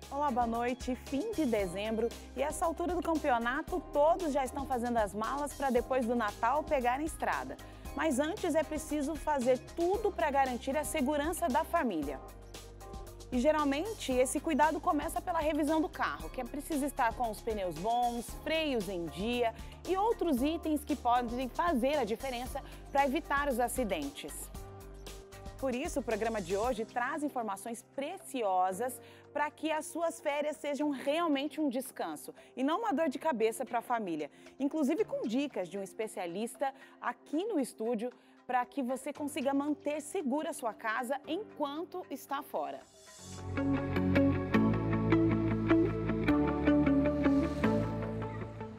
Olá, boa noite. Fim de dezembro e essa altura do campeonato todos já estão fazendo as malas para depois do Natal pegarem estrada. Mas antes é preciso fazer tudo para garantir a segurança da família. E geralmente esse cuidado começa pela revisão do carro, que é preciso estar com os pneus bons, freios em dia e outros itens que podem fazer a diferença para evitar os acidentes. Por isso, o programa de hoje traz informações preciosas para que as suas férias sejam realmente um descanso e não uma dor de cabeça para a família. Inclusive com dicas de um especialista aqui no estúdio para que você consiga manter segura a sua casa enquanto está fora.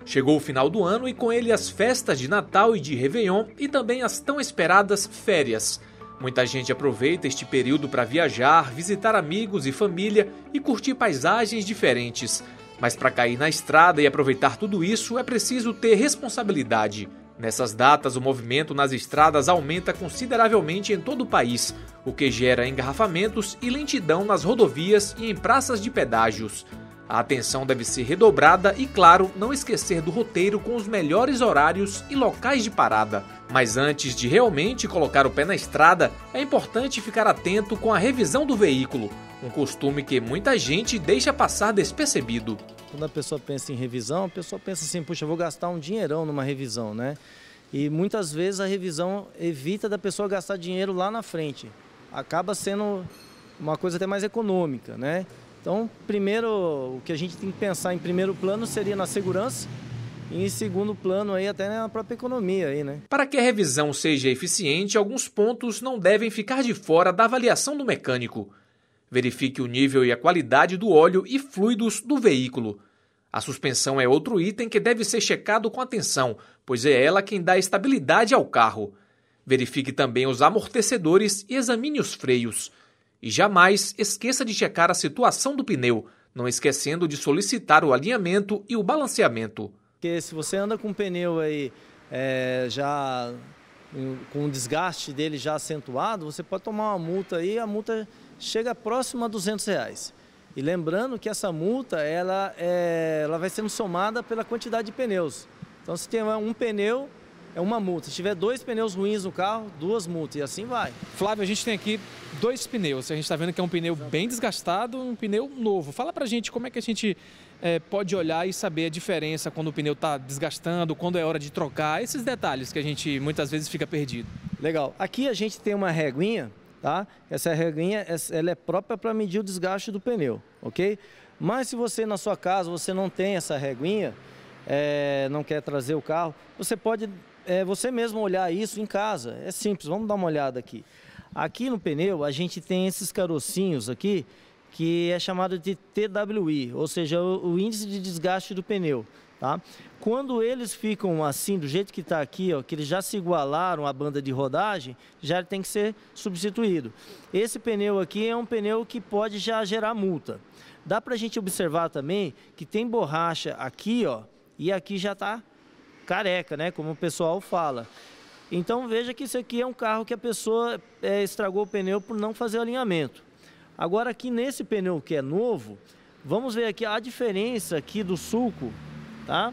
Chegou o final do ano e com ele as festas de Natal e de Réveillon e também as tão esperadas férias. Muita gente aproveita este período para viajar, visitar amigos e família e curtir paisagens diferentes. Mas para cair na estrada e aproveitar tudo isso é preciso ter responsabilidade. Nessas datas, o movimento nas estradas aumenta consideravelmente em todo o país, o que gera engarrafamentos e lentidão nas rodovias e em praças de pedágios. A atenção deve ser redobrada e, claro, não esquecer do roteiro com os melhores horários e locais de parada. Mas antes de realmente colocar o pé na estrada, é importante ficar atento com a revisão do veículo, um costume que muita gente deixa passar despercebido. Quando a pessoa pensa em revisão, a pessoa pensa assim, puxa, eu vou gastar um dinheirão numa revisão, né? E muitas vezes a revisão evita da pessoa gastar dinheiro lá na frente. Acaba sendo uma coisa até mais econômica, né? Então, primeiro, o que a gente tem que pensar em primeiro plano seria na segurança e em segundo plano aí até na própria economia aí, né? Para que a revisão seja eficiente, alguns pontos não devem ficar de fora da avaliação do mecânico. Verifique o nível e a qualidade do óleo e fluidos do veículo. A suspensão é outro item que deve ser checado com atenção, pois é ela quem dá estabilidade ao carro. Verifique também os amortecedores e examine os freios. E jamais esqueça de checar a situação do pneu, não esquecendo de solicitar o alinhamento e o balanceamento. Porque se você anda com o pneu aí já com o desgaste dele já acentuado, você pode tomar uma multa aí, a multa chega próxima a R$200. E lembrando que essa multa ela vai sendo somada pela quantidade de pneus. Então se tem um pneu, é uma multa. Se tiver 2 pneus ruins no carro, 2 multas e assim vai. Flávio, a gente tem aqui 2 pneus. A gente está vendo que é um pneu bem desgastado, um pneu novo. Fala pra gente como é que a gente pode olhar e saber a diferença quando o pneu está desgastando, quando é hora de trocar, esses detalhes que a gente muitas vezes fica perdido. Legal. Aqui a gente tem uma reguinha, tá? Essa reguinha ela é própria para medir o desgaste do pneu, ok? Mas se você na sua casa você não tem essa reguinha, não quer trazer o carro, você pode você mesmo olhar isso em casa. É simples, vamos dar uma olhada aqui. Aqui no pneu a gente tem esses carocinhos aqui, que é chamado de TWI, ou seja, o índice de desgaste do pneu. Tá? Quando eles ficam assim, do jeito que está aqui, ó, que eles já se igualaram à banda de rodagem, já tem que ser substituído. Esse pneu aqui é um pneu que pode já gerar multa. Dá para a gente observar também que tem borracha aqui, ó, e aqui já está careca, né, como o pessoal fala. Então veja que isso aqui é um carro que a pessoa estragou o pneu por não fazer o alinhamento. Agora aqui nesse pneu que é novo, vamos ver aqui a diferença aqui do sulco, tá?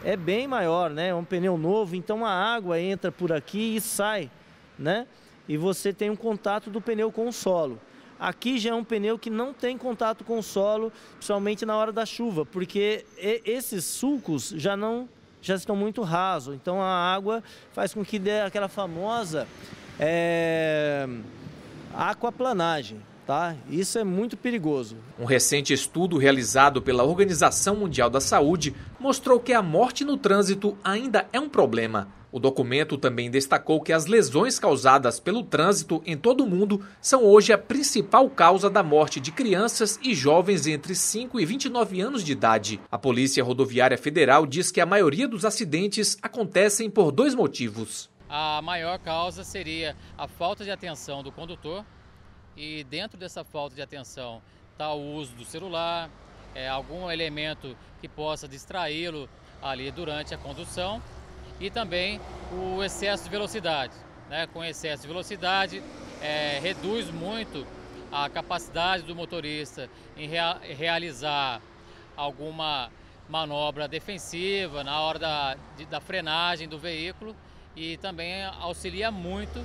É bem maior, né? É um pneu novo, então a água entra por aqui e sai, né? E você tem um contato do pneu com o solo. Aqui já é um pneu que não tem contato com o solo, principalmente na hora da chuva, porque esses sulcos já estão muito rasos, então a água faz com que dê aquela famosa aquaplanagem. Tá? Isso é muito perigoso. Um recente estudo realizado pela Organização Mundial da Saúde mostrou que a morte no trânsito ainda é um problema. O documento também destacou que as lesões causadas pelo trânsito em todo o mundo são hoje a principal causa da morte de crianças e jovens entre 5 e 29 anos de idade. A Polícia Rodoviária Federal diz que a maioria dos acidentes acontecem por 2 motivos. A maior causa seria a falta de atenção do condutor. E dentro dessa falta de atenção está o uso do celular, algum elemento que possa distraí-lo ali durante a condução e também o excesso de velocidade. Né? Com excesso de velocidade reduz muito a capacidade do motorista em realizar alguma manobra defensiva na hora da frenagem do veículo e também auxilia muito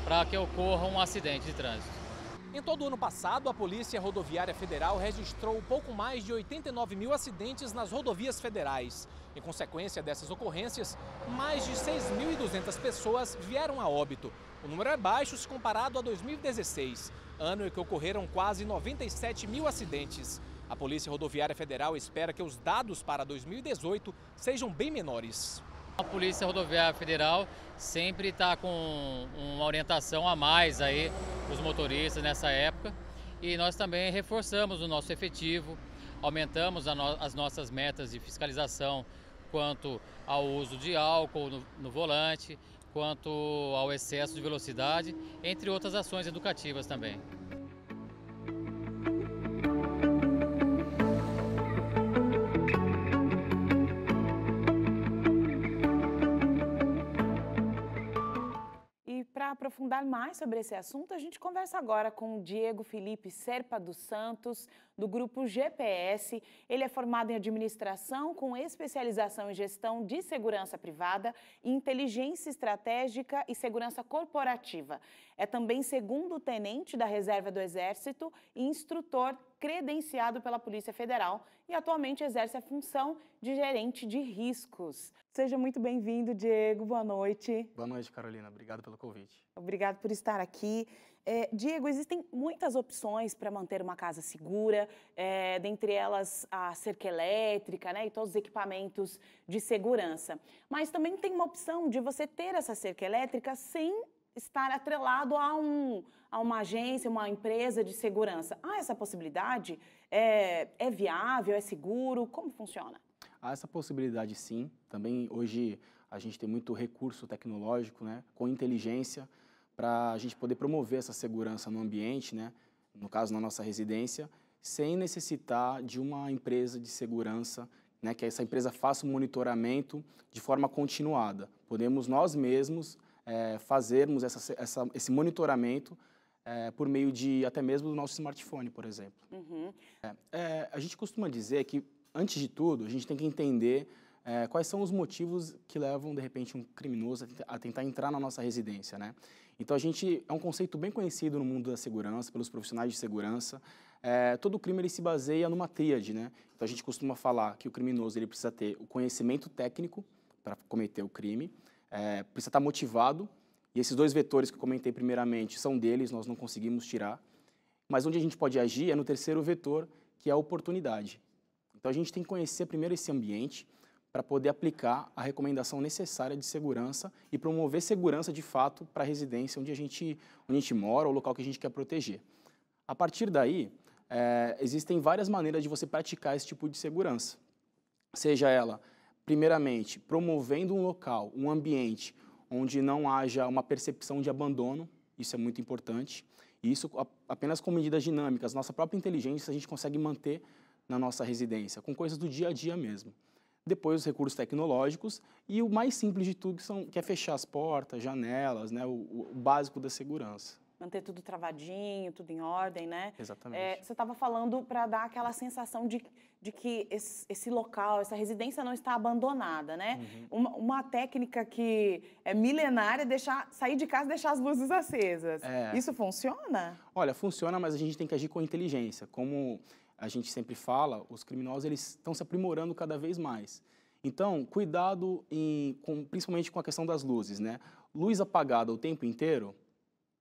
para que ocorra um acidente de trânsito. Em todo o ano passado, a Polícia Rodoviária Federal registrou pouco mais de 89 mil acidentes nas rodovias federais. Em consequência dessas ocorrências, mais de 6.200 pessoas vieram a óbito. O número é baixo se comparado a 2016, ano em que ocorreram quase 97 mil acidentes. A Polícia Rodoviária Federal espera que os dados para 2018 sejam bem menores. A Polícia Rodoviária Federal sempre está com uma orientação a mais aí para os motoristas nessa época e nós também reforçamos o nosso efetivo, aumentamos as nossas metas de fiscalização quanto ao uso de álcool no volante, quanto ao excesso de velocidade, entre outras ações educativas também. Para aprofundar mais sobre esse assunto, a gente conversa agora com o Diego Felipe Serpa dos Santos, do grupo GPS. Ele é formado em administração com especialização em gestão de segurança privada, inteligência estratégica e segurança corporativa. É também segundo-tenente da Reserva do Exército e instrutor credenciado pela Polícia Federal e atualmente exerce a função de gerente de riscos. Seja muito bem-vindo, Diego. Boa noite. Boa noite, Carolina. Obrigado pelo convite. Obrigado por estar aqui. Diego, existem muitas opções para manter uma casa segura, dentre elas a cerca elétrica, né, e todos os equipamentos de segurança. Mas também tem uma opção de você ter essa cerca elétrica sem estar atrelado a uma agência, uma empresa de segurança. Há essa possibilidade? É viável? É seguro? Como funciona? Há essa possibilidade, sim. Também hoje a gente tem muito recurso tecnológico, né, com inteligência, para a gente poder promover essa segurança no ambiente, né, no caso na nossa residência, sem necessitar de uma empresa de segurança, né, que essa empresa faça um monitoramento de forma continuada. Podemos nós mesmos fazermos esse monitoramento por meio de até mesmo do nosso smartphone, por exemplo. Uhum. A gente costuma dizer que, antes de tudo, a gente tem que entender quais são os motivos que levam, de repente, um criminoso a tentar entrar na nossa residência, né? Então, é um conceito bem conhecido no mundo da segurança, pelos profissionais de segurança. Todo crime ele se baseia numa tríade, né? Então, a gente costuma falar que o criminoso ele precisa ter o conhecimento técnico para cometer o crime, precisa estar motivado, e esses dois vetores que eu comentei primeiramente são deles, nós não conseguimos tirar. Mas onde a gente pode agir é no terceiro vetor, que é a oportunidade. Então, a gente tem que conhecer primeiro esse ambiente para poder aplicar a recomendação necessária de segurança e promover segurança, de fato, para a residência onde a gente mora, ou o local que a gente quer proteger. A partir daí, existem várias maneiras de você praticar esse tipo de segurança. Seja ela, primeiramente, promovendo um local, um ambiente onde não haja uma percepção de abandono, isso é muito importante. E isso, apenas com medidas dinâmicas, nossa própria inteligência, a gente consegue manter na nossa residência, com coisas do dia a dia mesmo. Depois, os recursos tecnológicos e o mais simples de tudo, que é fechar as portas, janelas, né, o básico da segurança. Manter tudo travadinho, tudo em ordem, né? Exatamente. Você estava falando para dar aquela sensação de que esse local, essa residência não está abandonada, né? Uhum. Uma técnica que é milenária é sair de casa e deixar as luzes acesas. Isso funciona? Olha, funciona, mas a gente tem que agir com inteligência. Como a gente sempre fala, os criminosos eles estão se aprimorando cada vez mais. Então, cuidado principalmente com a questão das luzes, né? Luz apagada o tempo inteiro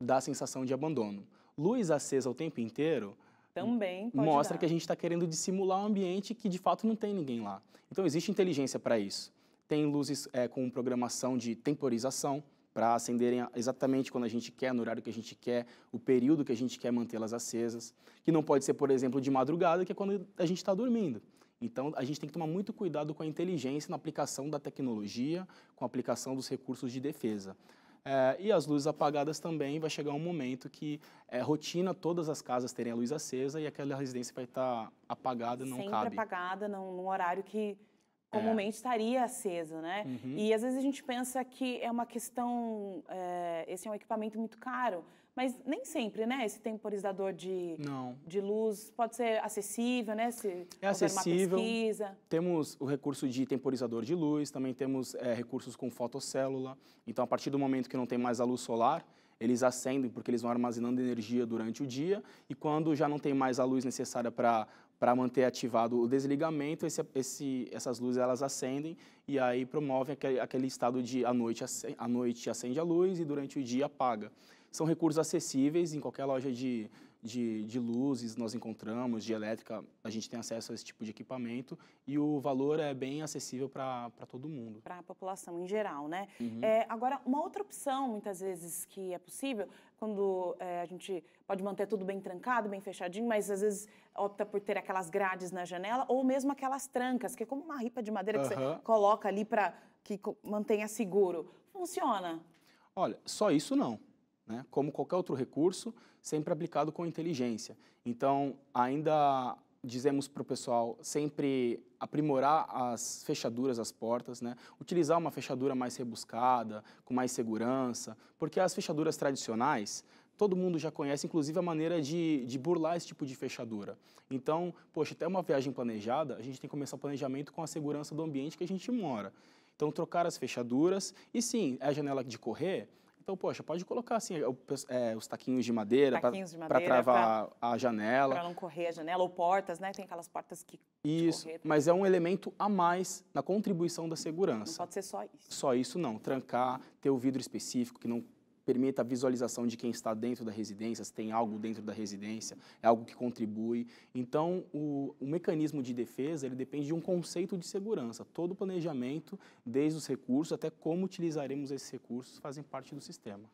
dá a sensação de abandono. Luz acesa o tempo inteiro também pode mostra dar. Que a gente está querendo dissimular um ambiente que de fato não tem ninguém lá. Então, existe inteligência para isso. Tem luzes com programação de temporização, para acenderem exatamente quando a gente quer, no horário que a gente quer, o período que a gente quer mantê-las acesas, que não pode ser, por exemplo, de madrugada, que é quando a gente está dormindo. Então, a gente tem que tomar muito cuidado com a inteligência na aplicação da tecnologia, com a aplicação dos recursos de defesa. E as luzes apagadas também, vai chegar um momento que é rotina todas as casas terem a luz acesa e aquela residência vai estar apagada, não cabe. Sempre apagada, num horário que comumente estaria aceso, né? E às vezes a gente pensa que é uma questão, esse é um equipamento muito caro, mas nem sempre, né? Esse temporizador de luz pode ser acessível, né? Se é acessível. Uma pesquisa. Temos o recurso de temporizador de luz, também temos recursos com fotocélula. Então, a partir do momento que não tem mais a luz solar, eles acendem porque eles vão armazenando energia durante o dia e quando já não tem mais a luz necessária para manter ativado o desligamento, essas luzes elas acendem e aí promovem aquele estado de à noite acende a luz e durante o dia apaga. São recursos acessíveis em qualquer loja de luzes nós encontramos, de elétrica, a gente tem acesso a esse tipo de equipamento e o valor é bem acessível para todo mundo. Para a população em geral, né? Agora, uma outra opção, muitas vezes, que é possível, quando a gente pode manter tudo bem trancado, bem fechadinho, mas às vezes opta por ter aquelas grades na janela ou mesmo aquelas trancas, que é como uma ripa de madeira que você coloca ali para que mantenha seguro. Funciona? Olha, só isso não. Né? Como qualquer outro recurso, sempre aplicado com inteligência. Então, ainda dizemos para o pessoal sempre aprimorar as fechaduras das portas, né? Utilizar uma fechadura mais rebuscada, com mais segurança, porque as fechaduras tradicionais, todo mundo já conhece, inclusive a maneira de burlar esse tipo de fechadura. Então, poxa, até uma viagem planejada, a gente tem que começar o planejamento com a segurança do ambiente que a gente mora. Então, trocar as fechaduras, e sim, é a janela de correr. Então, poxa, pode colocar assim, os taquinhos de madeira para travar a janela. Para não correr a janela, ou portas, né? Tem aquelas portas que... Isso, mas é um elemento a mais na contribuição da segurança. Não pode ser só isso. Só isso não. Trancar, ter o vidro específico que não permita a visualização de quem está dentro da residência, se tem algo dentro da residência, é algo que contribui. Então, o mecanismo de defesa, ele depende de um conceito de segurança. Todo o planejamento, desde os recursos até como utilizaremos esses recursos, fazem parte do sistema.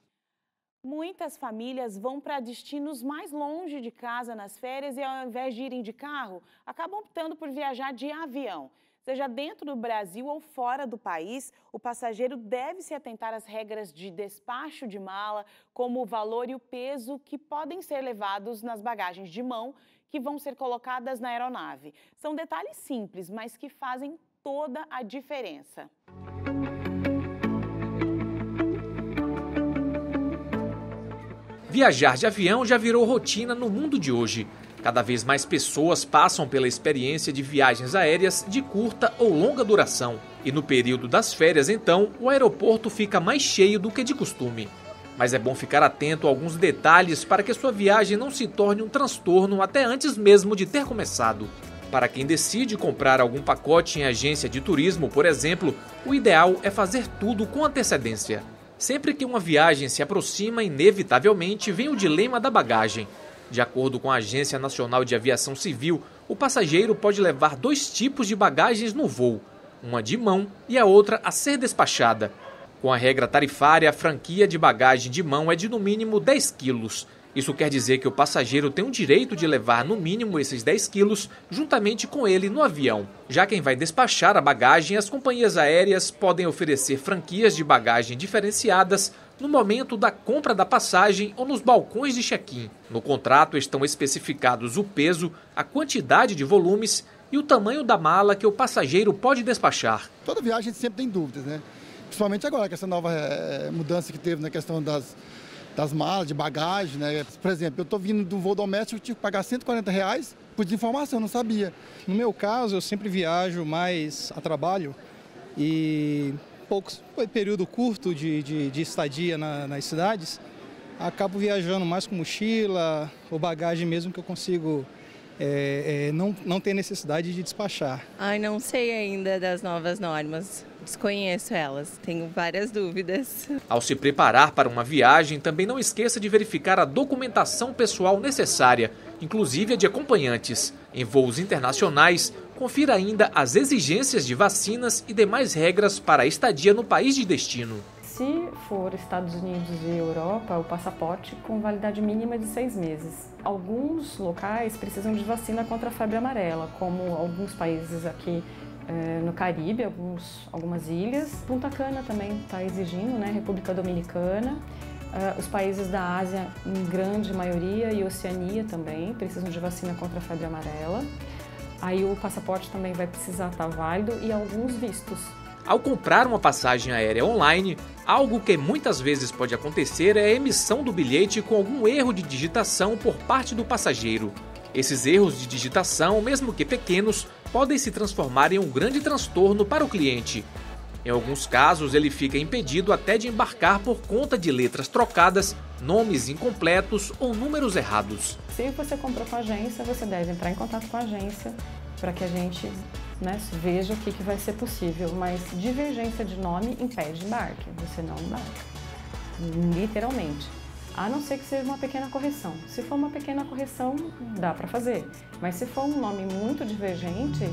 Muitas famílias vão para destinos mais longe de casa nas férias e ao invés de irem de carro, acabam optando por viajar de avião. Seja dentro do Brasil ou fora do país, o passageiro deve se atentar às regras de despacho de mala, como o valor e o peso que podem ser levados nas bagagens de mão que vão ser colocadas na aeronave. São detalhes simples, mas que fazem toda a diferença. Viajar de avião já virou rotina no mundo de hoje. Cada vez mais pessoas passam pela experiência de viagens aéreas de curta ou longa duração. E no período das férias, então, o aeroporto fica mais cheio do que de costume. Mas é bom ficar atento a alguns detalhes para que sua viagem não se torne um transtorno até antes mesmo de ter começado. Para quem decide comprar algum pacote em agência de turismo, por exemplo, o ideal é fazer tudo com antecedência. Sempre que uma viagem se aproxima, inevitavelmente vem o dilema da bagagem. De acordo com a Agência Nacional de Aviação Civil, o passageiro pode levar 2 tipos de bagagens no voo, uma de mão e a outra a ser despachada. Com a regra tarifária, a franquia de bagagem de mão é de no mínimo 10 quilos. Isso quer dizer que o passageiro tem o direito de levar no mínimo esses 10 quilos juntamente com ele no avião. Já quem vai despachar a bagagem, as companhias aéreas podem oferecer franquias de bagagem diferenciadas no momento da compra da passagem ou nos balcões de check-in. No contrato estão especificados o peso, a quantidade de volumes e o tamanho da mala que o passageiro pode despachar. Toda viagem a gente sempre tem dúvidas, né? Principalmente agora, com essa nova mudança que teve na questão das malas, de bagagem, né? Por exemplo, eu estou vindo do voo doméstico, eu tive que pagar R$140 por desinformação, não sabia. No meu caso, eu sempre viajo mais a trabalho e período curto de estadia nas cidades, acabo viajando mais com mochila ou bagagem mesmo que eu consigo não ter necessidade de despachar. Não sei ainda das novas normas, desconheço elas, tenho várias dúvidas. Ao se preparar para uma viagem, também não esqueça de verificar a documentação pessoal necessária, inclusive a de acompanhantes. Em voos internacionais, confira ainda as exigências de vacinas e demais regras para a estadia no país de destino. Se for Estados Unidos e Europa, o passaporte com validade mínima de 6 meses. Alguns locais precisam de vacina contra a febre amarela, como alguns países aqui no Caribe, algumas ilhas. Punta Cana também está exigindo, né? República Dominicana. Os países da Ásia, em grande maioria, e Oceania também, precisam de vacina contra a febre amarela. Aí o passaporte também vai precisar estar válido e alguns vistos. Ao comprar uma passagem aérea online, algo que muitas vezes pode acontecer é a emissão do bilhete com algum erro de digitação por parte do passageiro. Esses erros de digitação, mesmo que pequenos, podem se transformar em um grande transtorno para o cliente. Em alguns casos, ele fica impedido até de embarcar por conta de letras trocadas, nomes incompletos ou números errados. Se você comprou com a agência, você deve entrar em contato com a agência para que a gente veja o que vai ser possível. Mas divergência de nome impede embarque, você não embarca, literalmente. A não ser que seja uma pequena correção. Se for uma pequena correção, dá para fazer. Mas se for um nome muito divergente,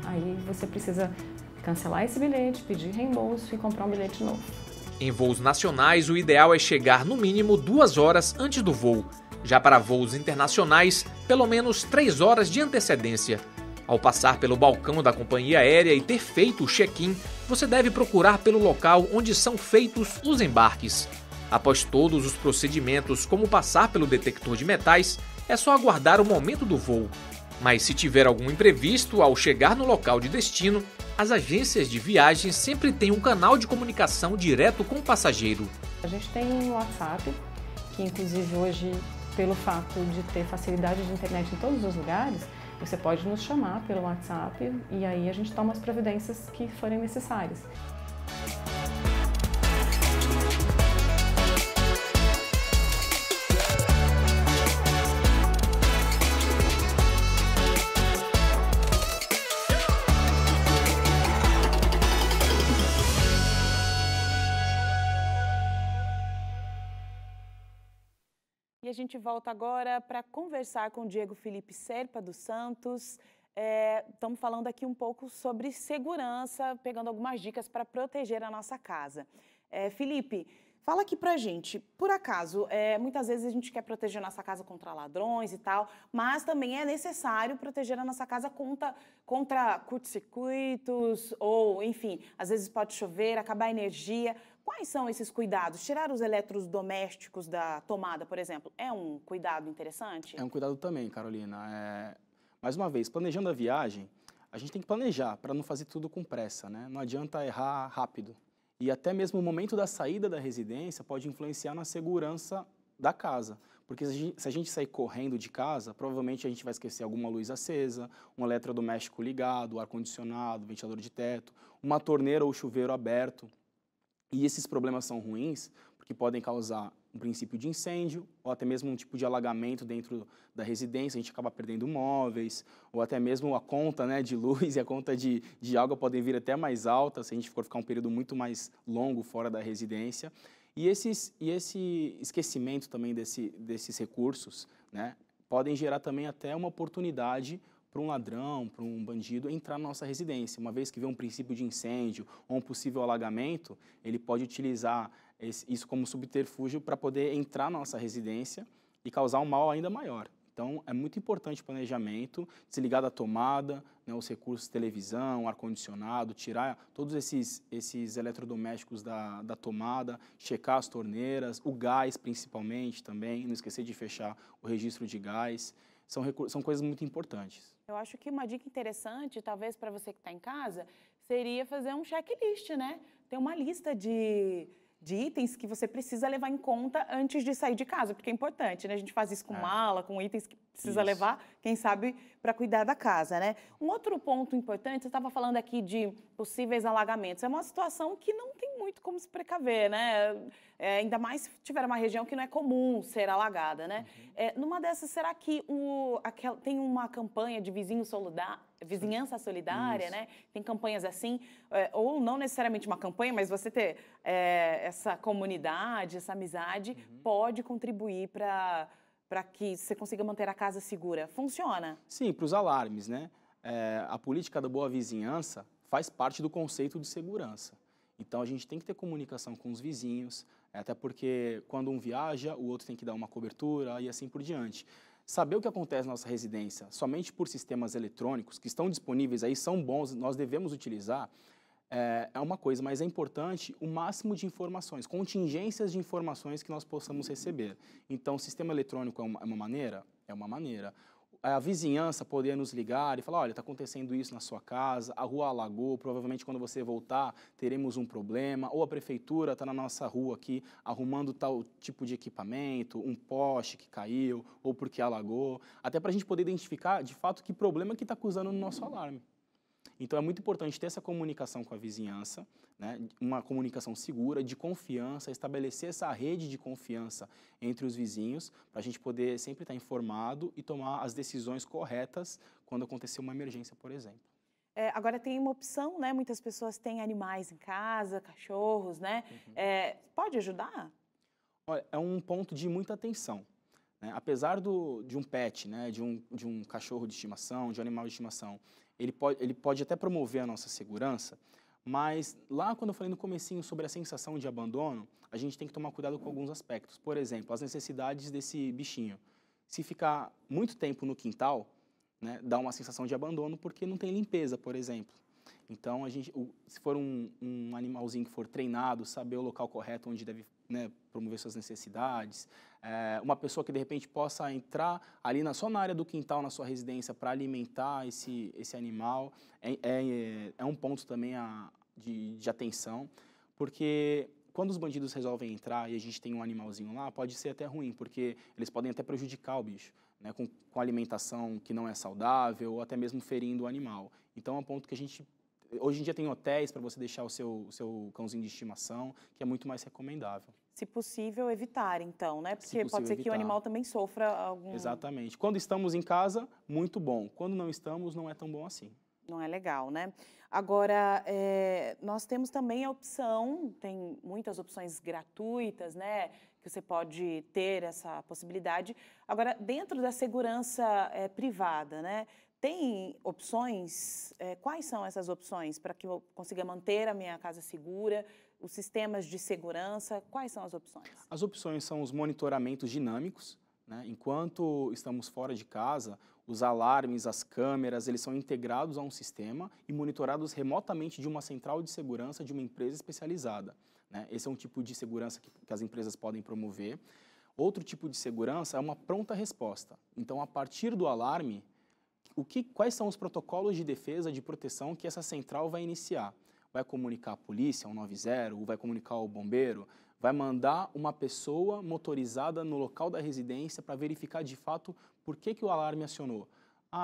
aí você precisa cancelar esse bilhete, pedir reembolso e comprar um bilhete novo. Em voos nacionais, o ideal é chegar no mínimo 2 horas antes do voo. Já para voos internacionais, pelo menos 3 horas de antecedência. Ao passar pelo balcão da companhia aérea e ter feito o check-in, você deve procurar pelo local onde são feitos os embarques. Após todos os procedimentos, como passar pelo detector de metais, é só aguardar o momento do voo. Mas se tiver algum imprevisto ao chegar no local de destino, as agências de viagem sempre têm um canal de comunicação direto com o passageiro. A gente tem um WhatsApp, que inclusive hoje, pelo fato de ter facilidade de internet em todos os lugares, você pode nos chamar pelo WhatsApp e aí a gente toma as providências que forem necessárias. E a gente volta agora para conversar com o Diego Felipe Serpa dos Santos. Estamos falando aqui um pouco sobre segurança, pegando algumas dicas para proteger a nossa casa. Felipe, fala aqui pra gente, por acaso, muitas vezes a gente quer proteger a nossa casa contra ladrões e tal, mas também é necessário proteger a nossa casa contra curto-circuitos ou, enfim, às vezes pode chover, acabar a energia. Quais são esses cuidados? Tirar os eletrodomésticos da tomada, por exemplo, é um cuidado interessante? É um cuidado também, Carolina. Mais uma vez, planejando a viagem, a gente tem que planejar para não fazer tudo com pressa, né? Não adianta errar rápido. E até mesmo o momento da saída da residência pode influenciar na segurança da casa. Porque se a gente sair correndo de casa, provavelmente a gente vai esquecer alguma luz acesa, um eletrodoméstico ligado, ar-condicionado, ventilador de teto, uma torneira ou chuveiro aberto. E esses problemas são ruins porque podem causar um princípio de incêndio ou até mesmo um tipo de alagamento dentro da residência, a gente acaba perdendo móveis, ou até mesmo a conta, né, de luz e a conta de água podem vir até mais alta se a gente for ficar um período muito mais longo fora da residência. E esse esquecimento também desses recursos, né, podem gerar também até uma oportunidade para um ladrão, para um bandido entrar na nossa residência. Uma vez que vê um princípio de incêndio ou um possível alagamento, ele pode utilizar isso como subterfúgio para poder entrar na nossa residência e causar um mal ainda maior. Então, é muito importante o planejamento, desligar da tomada, né, os recursos de televisão, ar-condicionado, tirar todos esses eletrodomésticos da tomada, checar as torneiras, o gás principalmente também, não esquecer de fechar o registro de gás. São coisas muito importantes. Eu acho que uma dica interessante, talvez para você que está em casa, seria fazer um checklist, né? Ter uma lista de itens que você precisa levar em conta antes de sair de casa, porque é importante, né? A gente faz isso com mala, com itens que precisa levar, quem sabe, para cuidar da casa, né? Um outro ponto importante, você estava falando aqui de possíveis alagamentos, é uma situação que não tem muito como se precaver, né? Ainda mais se tiver uma região que não é comum ser alagada, né? Numa dessas, será que tem uma campanha de vizinhança solidária, né? Tem campanhas assim, ou não necessariamente uma campanha, mas você ter essa comunidade, essa amizade, pode contribuir para que você consiga manter a casa segura. Funciona? Sim, para os alarmes, né? A política da boa vizinhança faz parte do conceito de segurança. Então, a gente tem que ter comunicação com os vizinhos, até porque quando um viaja, o outro tem que dar uma cobertura e assim por diante. Saber o que acontece na nossa residência somente por sistemas eletrônicos que estão disponíveis aí, são bons, nós devemos utilizar, é uma coisa, mas é importante o máximo de informações, contingências de informações que nós possamos receber. Então, o sistema eletrônico é uma maneira? É uma maneira. a vizinhança poder nos ligar e falar, olha, está acontecendo isso na sua casa, a rua alagou, provavelmente quando você voltar teremos um problema, ou a prefeitura está na nossa rua aqui arrumando tal tipo de equipamento, um poste que caiu, ou porque alagou, até para a gente poder identificar, de fato, que problema que está causando no nosso alarme. Então, é muito importante ter essa comunicação com a vizinhança, né? Uma comunicação segura, de confiança, estabelecer essa rede de confiança entre os vizinhos, para a gente poder sempre estar informado e tomar as decisões corretas quando acontecer uma emergência, por exemplo. Agora tem uma opção, né? Muitas pessoas têm animais em casa, cachorros, né? Pode ajudar? Olha, é um ponto de muita atenção. Né? Apesar de um pet, né? de um cachorro de estimação, de um animal de estimação, ele pode até promover a nossa segurança, mas lá quando eu falei no comecinho sobre a sensação de abandono, a gente tem que tomar cuidado com alguns aspectos. Por exemplo, as necessidades desse bichinho. Se ficar muito tempo no quintal, né, dá uma sensação de abandono porque não tem limpeza, por exemplo. Então, se for um animalzinho que for treinado, saber o local correto onde deve, né, promover suas necessidades, uma pessoa que de repente possa entrar ali só na área do quintal, na sua residência, para alimentar esse animal, é um ponto também de atenção, porque quando os bandidos resolvem entrar e a gente tem um animalzinho lá, pode ser até ruim, porque eles podem até prejudicar o bicho, né, com alimentação que não é saudável, ou até mesmo ferindo o animal. Então, é um ponto que a gente... Hoje em dia tem hotéis para você deixar o seu cãozinho de estimação, que é muito mais recomendável. Se possível, evitar, então, né? Porque pode ser que o animal também sofra algum... Exatamente. Quando estamos em casa, muito bom. Quando não estamos, não é tão bom assim. Não é legal, né? Agora, nós temos também a opção, tem muitas opções gratuitas, né? Que você pode ter essa possibilidade. Agora, dentro da segurança privada, né? Tem opções? Quais são essas opções para que eu consiga manter a minha casa segura? Os sistemas de segurança, quais são as opções? As opções são os monitoramentos dinâmicos, né? Enquanto estamos fora de casa, os alarmes, as câmeras, eles são integrados a um sistema e monitorados remotamente de uma central de segurança de uma empresa especializada, né? Esse é um tipo de segurança que as empresas podem promover. Outro tipo de segurança é uma pronta resposta. Então, a partir do alarme, quais são os protocolos de defesa, de proteção que essa central vai iniciar? Vai comunicar a polícia, 190, ou vai comunicar o bombeiro? Vai mandar uma pessoa motorizada no local da residência para verificar de fato por que o alarme acionou.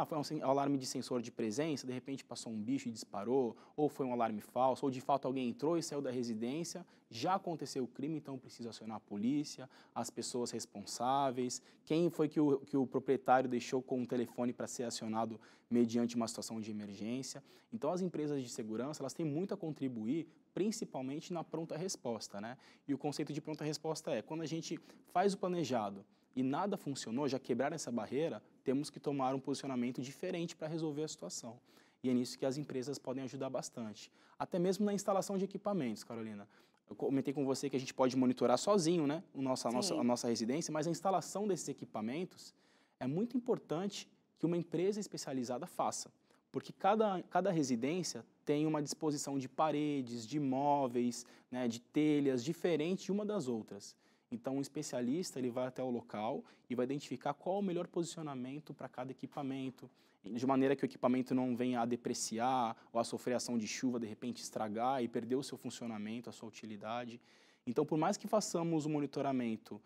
Foi um alarme de sensor de presença, de repente passou um bicho e disparou, ou foi um alarme falso, ou de fato alguém entrou e saiu da residência, já aconteceu o crime, então precisa acionar a polícia, as pessoas responsáveis, quem foi que o proprietário deixou com o telefone para ser acionado mediante uma situação de emergência. Então as empresas de segurança, elas têm muito a contribuir, principalmente na pronta resposta, né? E o conceito de pronta resposta quando a gente faz o planejado e nada funcionou, já quebraram essa barreira, temos que tomar um posicionamento diferente para resolver a situação. E é nisso que as empresas podem ajudar bastante. Até mesmo na instalação de equipamentos, Carolina. Eu comentei com você que a gente pode monitorar sozinho, né, a nossa residência, mas a instalação desses equipamentos é muito importante que uma empresa especializada faça. Porque cada residência tem uma disposição de paredes, de móveis, né, de telhas, diferente uma das outras. Então, um especialista ele vai até o local e vai identificar qual o melhor posicionamento para cada equipamento, de maneira que o equipamento não venha a depreciar ou a sofrer ação de chuva, de repente estragar e perder o seu funcionamento, a sua utilidade. Então, por mais que façamos o monitoramento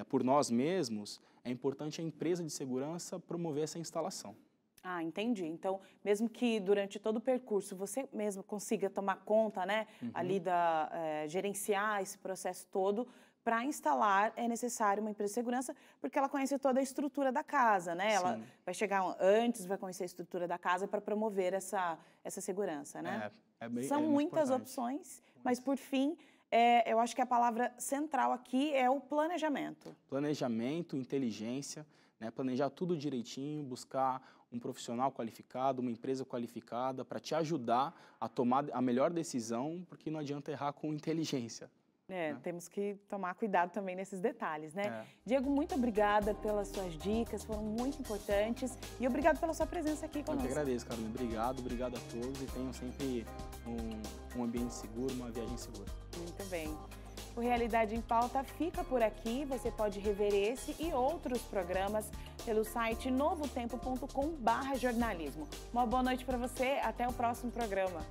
por nós mesmos, é importante a empresa de segurança promover essa instalação. Entendi. Então, mesmo que durante todo o percurso você mesmo consiga tomar conta, né, ali gerenciar esse processo todo, para instalar é necessário uma empresa de segurança, porque ela conhece toda a estrutura da casa, né? Sim. Ela vai chegar antes, vai conhecer a estrutura da casa para promover essa segurança, né? São muitas opções, mas por fim, eu acho que a palavra central aqui é o planejamento. Planejamento, inteligência, né? Planejar tudo direitinho, buscar um profissional qualificado, uma empresa qualificada para te ajudar a tomar a melhor decisão, porque não adianta errar com inteligência. Temos que tomar cuidado também nesses detalhes, né? Diego, muito obrigada pelas suas dicas, foram muito importantes e obrigado pela sua presença aqui conosco. Eu que agradeço, Carolina. Obrigado a todos e tenham sempre um ambiente seguro, uma viagem segura. Muito bem. O Realidade em Pauta fica por aqui. Você pode rever esse e outros programas pelo site novotempo.com/jornalismo. Uma boa noite para você. Até o próximo programa.